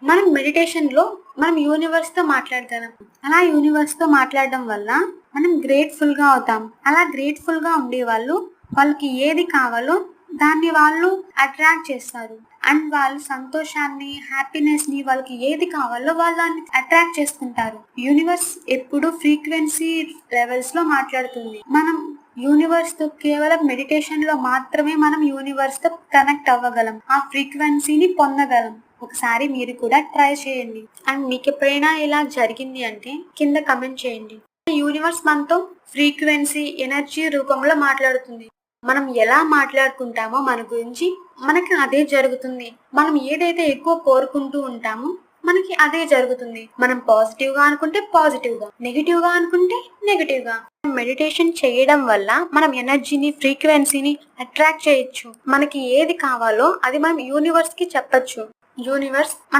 మనం మెడిటేషన్ లో మనం యూనివర్స్ తో మాట్లాడగలం. అలా యూనివర్స్ తో మాట్లాడడం వల్ల మనం గ్రేట్ఫుల్ గా అవుతాం. అలా గ్రేట్ఫుల్ గా ఉండే వాళ్ళు వాళ్ళకి ఏది కావాలో దాన్ని వాళ్ళు అట్రాక్ట్ చేస్తారు. అండ్ వాళ్ళు సంతోషాన్ని, హ్యాపీనెస్ ని, వాళ్ళకి ఏది కావాలో వాళ్ళని అట్రాక్ట్ చేసుకుంటారు. యూనివర్స్ ఎప్పుడు ఫ్రీక్వెన్సీ లెవెల్స్ లో మాట్లాడుతుంది. మనం యూనివర్స్ తో కేవలం మెడిటేషన్ లో మాత్రమే మనం యూనివర్స్ తో కనెక్ట్ అవ్వగలం, ఆ ఫ్రీక్వెన్సీని పొందగలం. ఒకసారి మీరు కూడా ట్రై చేయండి. అండ్ మీకు ఎప్పుడైనా ఇలా జరిగింది అంటే కింద కమెంట్ చేయండి. యూనివర్స్ మనతో ఫ్రీక్వెన్సీ, ఎనర్జీ రూపంలో మాట్లాడుతుంది. మనం ఎలా మాట్లాడుకుంటామో మన గురించి మనకి అదే జరుగుతుంది. మనం ఏదైతే ఎక్కువ కోరుకుంటూ ఉంటామో మనకి అదే జరుగుతుంది. మనం పాజిటివ్ గా అనుకుంటే పాజిటివ్ గా, నెగిటివ్ గా అనుకుంటే నెగిటివ్ గా. మెడిటేషన్ చేయడం వల్ల మనం ఎనర్జీని, ఫ్రీక్వెన్సీని అట్రాక్ట్ చేయొచ్చు. మనకి ఏది కావాలో అది మనం యూనివర్స్ కి చెప్పొచ్చు. యూనివర్స్ మనం